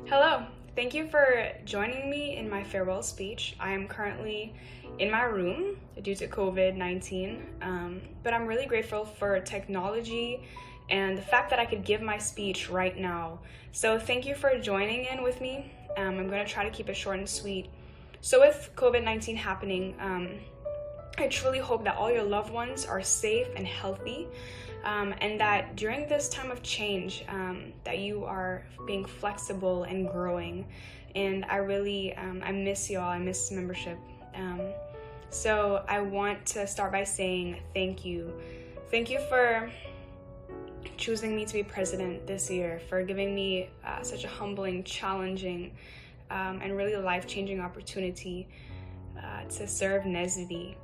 Hello, thank you for joining me in my farewell speech. I am currently in my room due to COVID-19, but I'm really grateful for technology and the fact that I could give my speech right now. So thank you for joining in with me. I'm going to try to keep it short and sweet. So with COVID-19 happening, I truly hope that all your loved ones are safe and healthy, and that during this time of change, that you are being flexible and growing. And I really, I miss y'all, I miss membership. So I want to start by saying thank you. Thank you for choosing me to be president this year, for giving me such a humbling, challenging, and really life-changing opportunity to serve NSBE.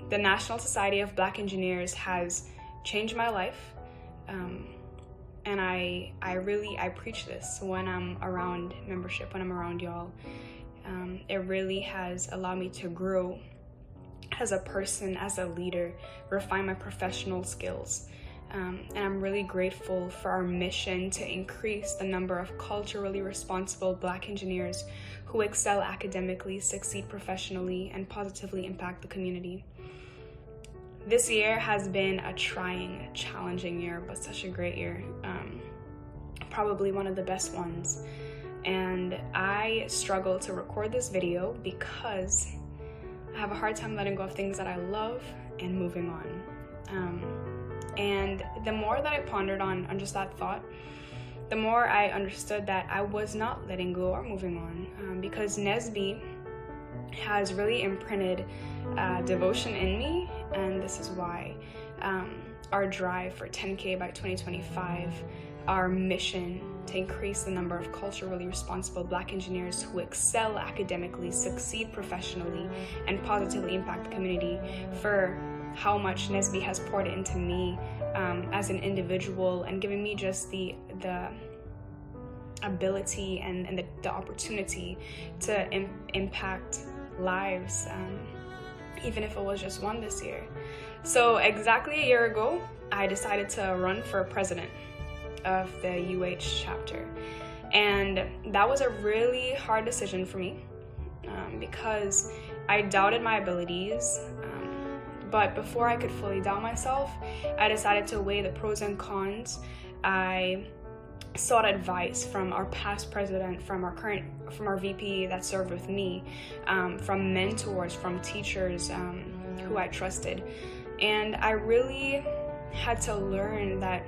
The National Society of Black Engineers has changed my life, and I preach this when I'm around membership, when I'm around y'all. It really has allowed me to grow as a person, as a leader, refine my professional skills. And I'm really grateful for our mission to increase the number of culturally responsible Black engineers who excel academically, succeed professionally, and positively impact the community. This year has been a trying, challenging year, but such a great year. Probably one of the best ones. And I struggle to record this video because I have a hard time letting go of things that I love and moving on. And the more that I pondered on just that thought, the more I understood that I was not letting go or moving on, because NSBE has really imprinted devotion in me, and this is why. Our drive for 10K by 2025, our mission to increase the number of culturally responsible Black engineers who excel academically, succeed professionally, and positively impact the community, for how much NSBE has poured into me as an individual, and giving me just the ability and the opportunity to impact lives, even if it was just one this year. So exactly a year ago, I decided to run for president of the UH chapter. And that was a really hard decision for me, because I doubted my abilities. But before I could fully doubt myself, I decided to weigh the pros and cons. I sought advice from our past president, from our VP that served with me, from mentors, from teachers who I trusted. And I really had to learn that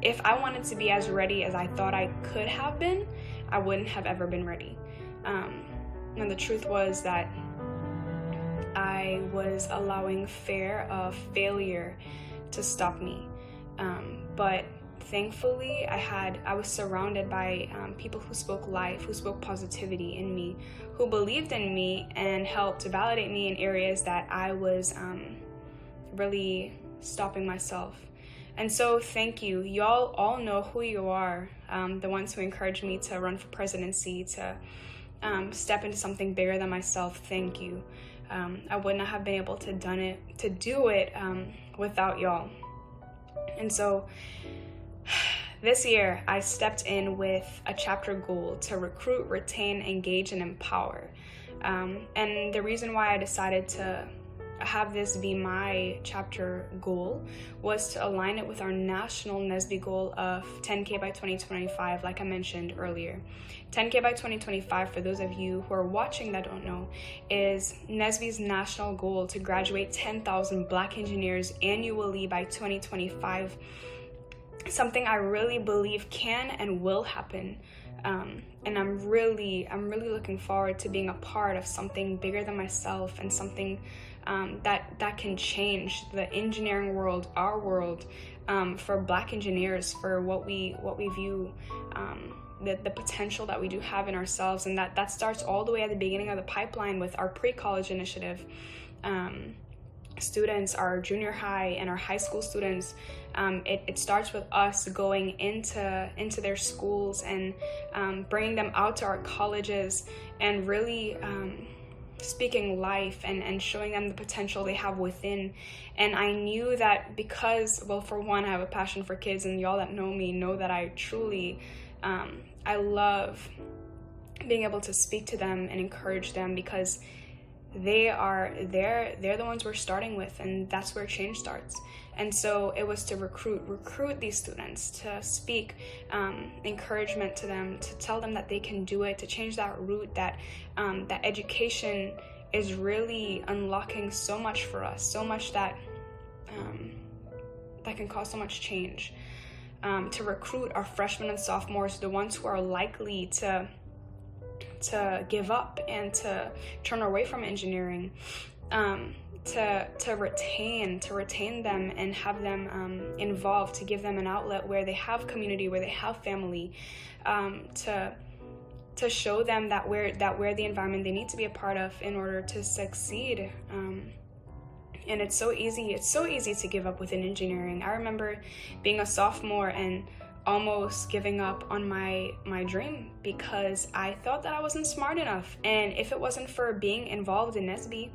if I wanted to be as ready as I thought I could have been, I wouldn't have ever been ready. And the truth was that I was allowing fear of failure to stop me. But thankfully, I was surrounded by people who spoke life, who spoke positivity in me, who believed in me and helped validate me in areas that I was really stopping myself. And so thank you. Y'all all know who you are, the ones who encouraged me to run for presidency, to step into something bigger than myself. Thank you. I would not have been able to do it without y'all. And so this year, I stepped in with a chapter goal to recruit, retain, engage, and empower. And the reason why I decided to have this be my chapter goal was to align it with our national NSBE goal of 10K by 2025, like I mentioned earlier. 10K by 2025, for those of you who are watching that don't know, is NSBE's national goal to graduate 10,000 Black engineers annually by 2025. Something I really believe can and will happen. And I'm really looking forward to being a part of something bigger than myself, and something that can change the engineering world, our world, for Black engineers, for what we view, the potential that we do have in ourselves. And that starts all the way at the beginning of the pipeline with our pre-college initiative. Students, our junior high and our high school students, it starts with us going into their schools and bringing them out to our colleges, and really speaking life and showing them the potential they have within. And I knew that because, well, for one, I have a passion for kids, and y'all that know me know that I truly, I love being able to speak to them and encourage them, because they're the ones we're starting with, and that's where change starts. And so it was to recruit these students, to speak encouragement to them, to tell them that they can do it, to change that root, that that education is really unlocking so much for us, so much that that can cause so much change. To recruit our freshmen and sophomores, the ones who are likely to give up and to turn away from engineering, to retain them and have them involved, to give them an outlet where they have community, where they have family, to show them that we're the environment they need to be a part of in order to succeed. And it's so easy to give up within engineering. I remember being a sophomore and almost giving up on my dream because I thought that I wasn't smart enough. And if it wasn't for being involved in NSBE,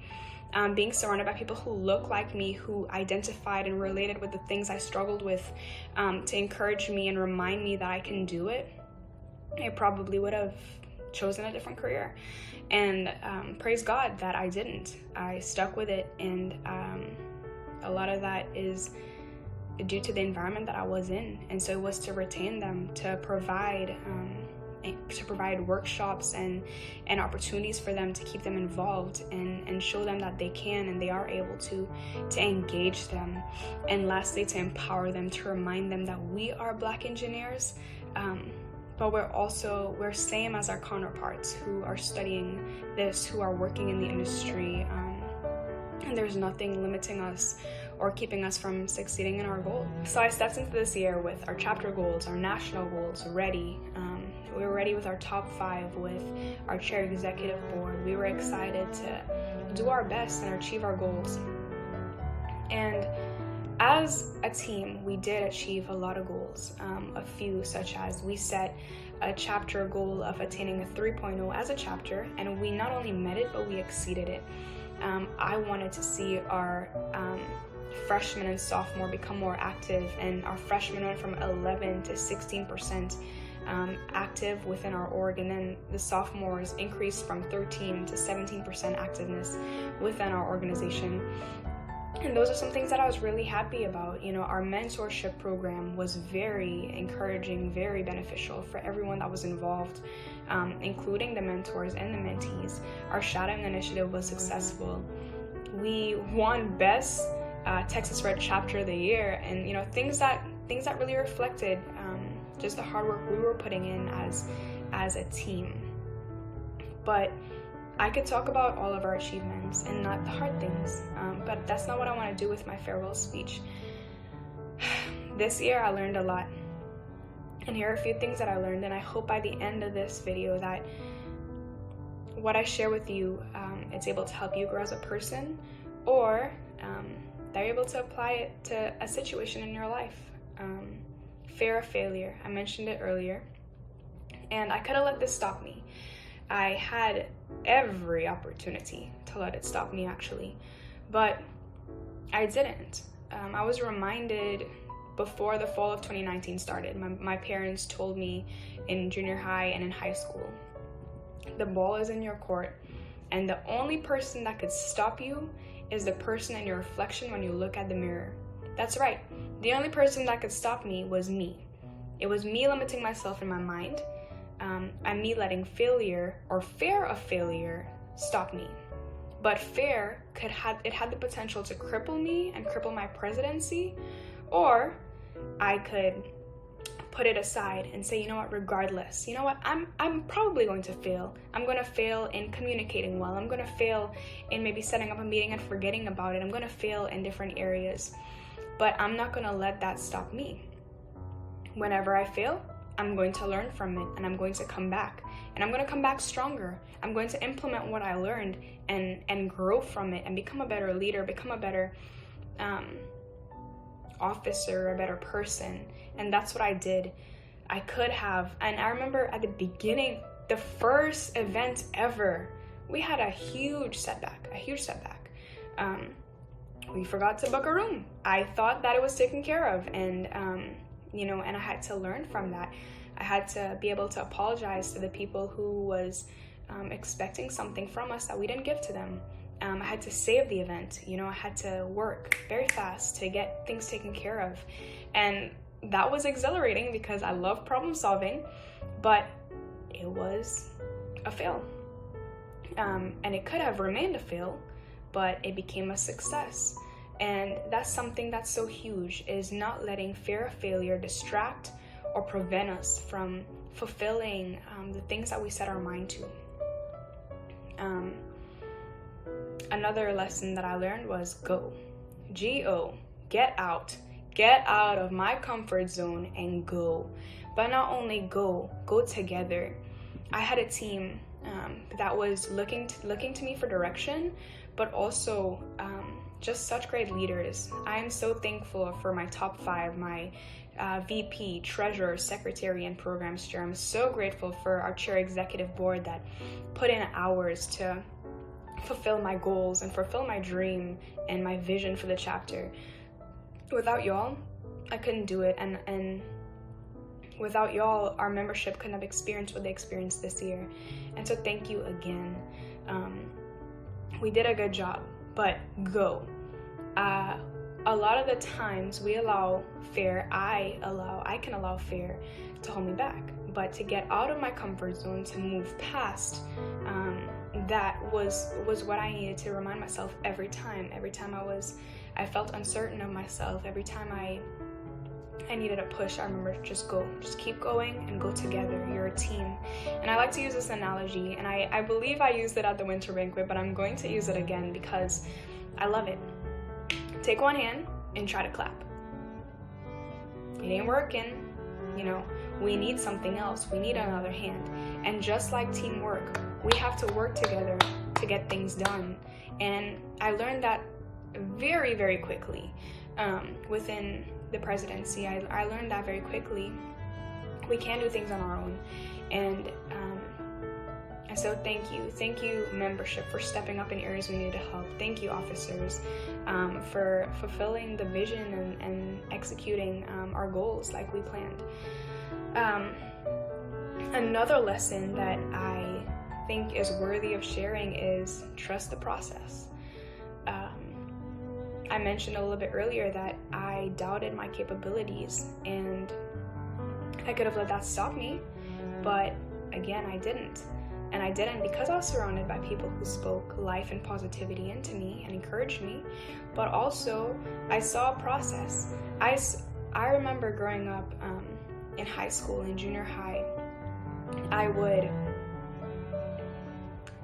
being surrounded by people who look like me, who identified and related with the things I struggled with, to encourage me and remind me that I can do it, I probably would have chosen a different career. And praise God that I didn't. I stuck with it, and a lot of that is due to the environment that I was in. And so it was to retain them, to provide workshops and opportunities for them, to keep them involved and show them that they can and they are able to engage them. And lastly, to empower them, to remind them that we are Black engineers, but we're same as our counterparts who are studying this, who are working in the industry, and there's nothing limiting us or keeping us from succeeding in our goal. So I stepped into this year with our chapter goals, our national goals ready. We were ready with our top 5, with our chair executive board. We were excited to do our best and achieve our goals. And as a team, we did achieve a lot of goals. A few, such as we set a chapter goal of attaining a 3.0 as a chapter, and we not only met it, but we exceeded it. I wanted to see our freshmen and sophomore become more active, and our freshmen went from 11 to 16% active within our org, and then the sophomores increased from 13 to 17% activeness within our organization. And those are some things that I was really happy about. You know, our mentorship program was very encouraging, very beneficial for everyone that was involved, including the mentors and the mentees. Our shadowing initiative was successful. We won Best Texas Red Chapter of the Year, and you know, things that really reflected just the hard work we were putting in as a team. But I could talk about all of our achievements and not the hard things, but that's not what I want to do with my farewell speech. This year I learned a lot, and here are a few things that I learned, and I hope by the end of this video that what I share with you, it's able to help you grow as a person, or that you're able to apply it to a situation in your life. Fear of failure, I mentioned it earlier, and I could have let this stop me. I had every opportunity to let it stop me, actually, but I didn't. I was reminded before the fall of 2019 started. My parents told me in junior high and in high school, the ball is in your court, and the only person that could stop you is the person in your reflection when you look at the mirror. That's right. The only person that could stop me was me. It was me limiting myself in my mind, and me letting failure or fear of failure stop me. But fear had the potential to cripple me and cripple my presidency, or I could put it aside and say, you know what, regardless, you know what, I'm probably going to fail. I'm going to fail in communicating well. I'm going to fail in maybe setting up a meeting and forgetting about it. I'm going to fail in different areas, but I'm not going to let that stop me. Whenever I fail, I'm going to learn from it, and I'm going to come back, and I'm going to come back stronger. I'm going to implement what I learned and grow from it and become a better leader, become a better officer, a better person. And that's what I did. I could have, and I remember at the beginning, the first event ever we had a huge setback. We forgot to book a room. I thought that it was taken care of, and and I had to learn from that. I had to be able to apologize to the people who was expecting something from us that we didn't give to them. I had to save the event. I had to work very fast to get things taken care of, and that was exhilarating because I love problem solving, but it was a fail. And it could have remained a fail, but it became a success. And that's something that's so huge, is not letting fear of failure distract or prevent us from fulfilling the things that we set our mind to. Another lesson that I learned was go. G-O, get out. Get out of my comfort zone and go. But not only go together. I had a team that was looking to me for direction, but also just such great leaders. I am so thankful for my top 5, my VP, treasurer, secretary, and programs chair. I'm so grateful for our chair executive board that put in hours to fulfill my goals and fulfill my dream and my vision for the chapter. Without y'all, I couldn't do it, and without y'all, our membership couldn't have experienced what they experienced this year. And so thank you again. We did a good job, but go. A lot of the times we allow fear, I can allow fear to hold me back. But to get out of my comfort zone, to move past, that was what I needed to remind myself every time. Every time I felt uncertain of myself, every time I needed a push, I remember just go. Just keep going and go together. You're a team. And I like to use this analogy, and I believe I used it at the winter banquet, but I'm going to use it again because I love it. Take one hand and try to clap. It ain't working. We need something else. We need another hand. And just like teamwork, we have to work together to get things done. And I learned that very, very quickly within the presidency. I learned that very quickly. We can't do things on our own. And so thank you membership, for stepping up in areas we needed help. Thank you officers for fulfilling the vision and executing our goals like we planned. Another lesson that I think is worthy of sharing is trust the process. I mentioned a little bit earlier that I doubted my capabilities, and I could have let that stop me, but again, I didn't. And I didn't because I was surrounded by people who spoke life and positivity into me and encouraged me, but also I saw a process. I remember growing up in high school, in junior high, I would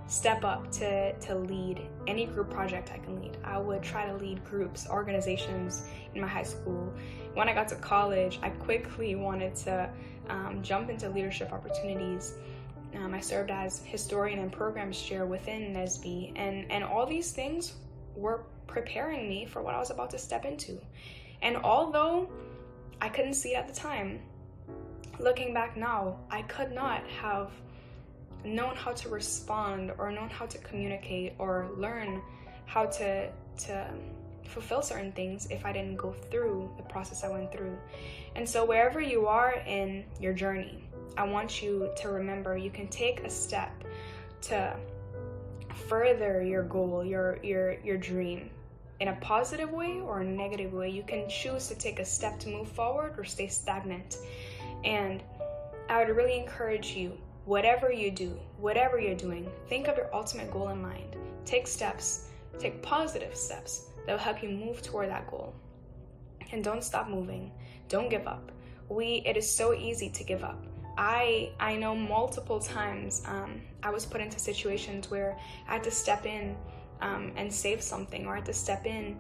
step up to lead any group project I can lead. I would try to lead groups, organizations in my high school. When I got to college, I quickly wanted to jump into leadership opportunities. I served as historian and programs chair within NSBE, and all these things were preparing me for what I was about to step into. And although I couldn't see it at the time, looking back now, I could not have known how to respond or known how to communicate or learn how to fulfill certain things if I didn't go through the process I went through. And so wherever you are in your journey, I want you to remember you can take a step to further your goal, your dream, in a positive way or a negative way. You can choose to take a step to move forward or stay stagnant. And I would really encourage you, whatever you do, whatever you're doing, think of your ultimate goal in mind. Take steps, take positive steps that will help you move toward that goal. And don't stop moving. Don't give up. It is so easy to give up. I know multiple times I was put into situations where I had to step in and save something, or I had to step in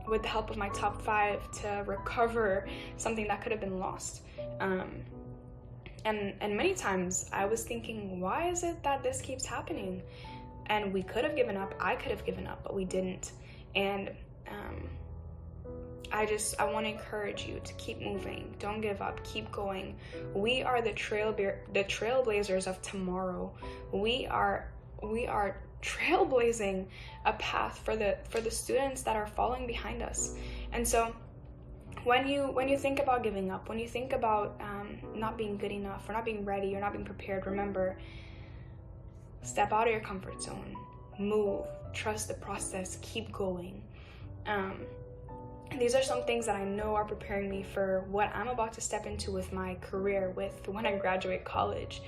with the help of my top 5 to recover something that could have been lost. And many times I was thinking, why is it that this keeps happening? And we could have given up, I could have given up, but we didn't. And I want to encourage you to keep moving. Don't give up. Keep going. We are the trailblazers of tomorrow. We are we are trailblazing a path for the students that are following behind us. And so when you think about giving up, when you think about not being good enough or not being ready or not being prepared, remember, step out of your comfort zone, move, trust the process, keep going. These are some things that I know are preparing me for what I'm about to step into with my career, with when I graduate college,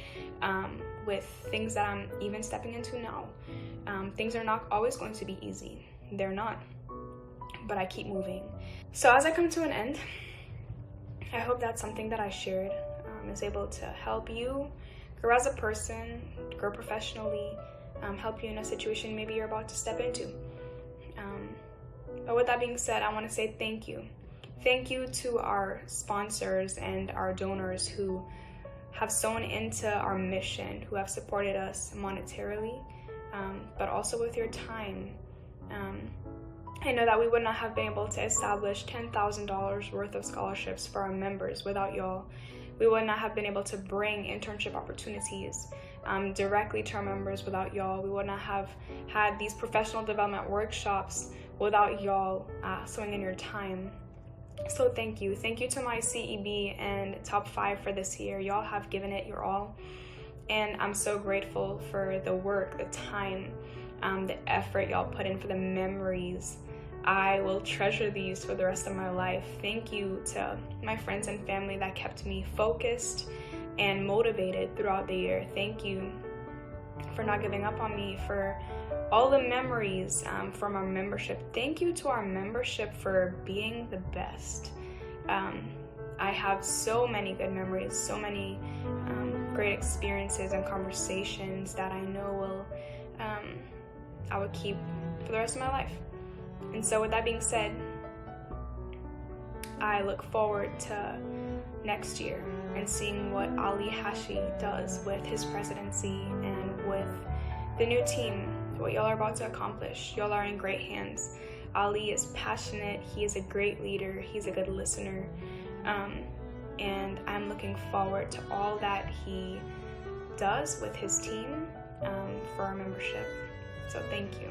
with things that I'm even stepping into now. Things are not always going to be easy. They're not. But I keep moving. So as I come to an end, I hope that something that I shared is able to help you grow as a person, grow professionally, help you in a situation maybe you're about to step into. But with that being said, I want to say thank you. Thank you to our sponsors and our donors who have sewn into our mission, who have supported us monetarily, but also with your time. I know that we would not have been able to establish $10,000 worth of scholarships for our members without y'all. We would not have been able to bring internship opportunities directly to our members without y'all. We would not have had these professional development workshops without y'all sewing in your time. So thank you. Thank you to my CEB and top 5 for this year. Y'all have given it your all. And I'm so grateful for the work, the time, the effort y'all put in, for the memories. I will treasure these for the rest of my life. Thank you to my friends and family that kept me focused and motivated throughout the year. Thank you for not giving up on me, for all the memories from our membership. Thank you to our membership for being the best. I have so many good memories, so many great experiences and conversations that I know I will keep for the rest of my life. And so with that being said, I look forward to next year and seeing what Ali Hashi does with his presidency and with the new team, what y'all are about to accomplish. Y'all are in great hands. Ali is passionate. He is a great leader. He's a good listener. And I'm looking forward to all that he does with his team for our membership. So thank you.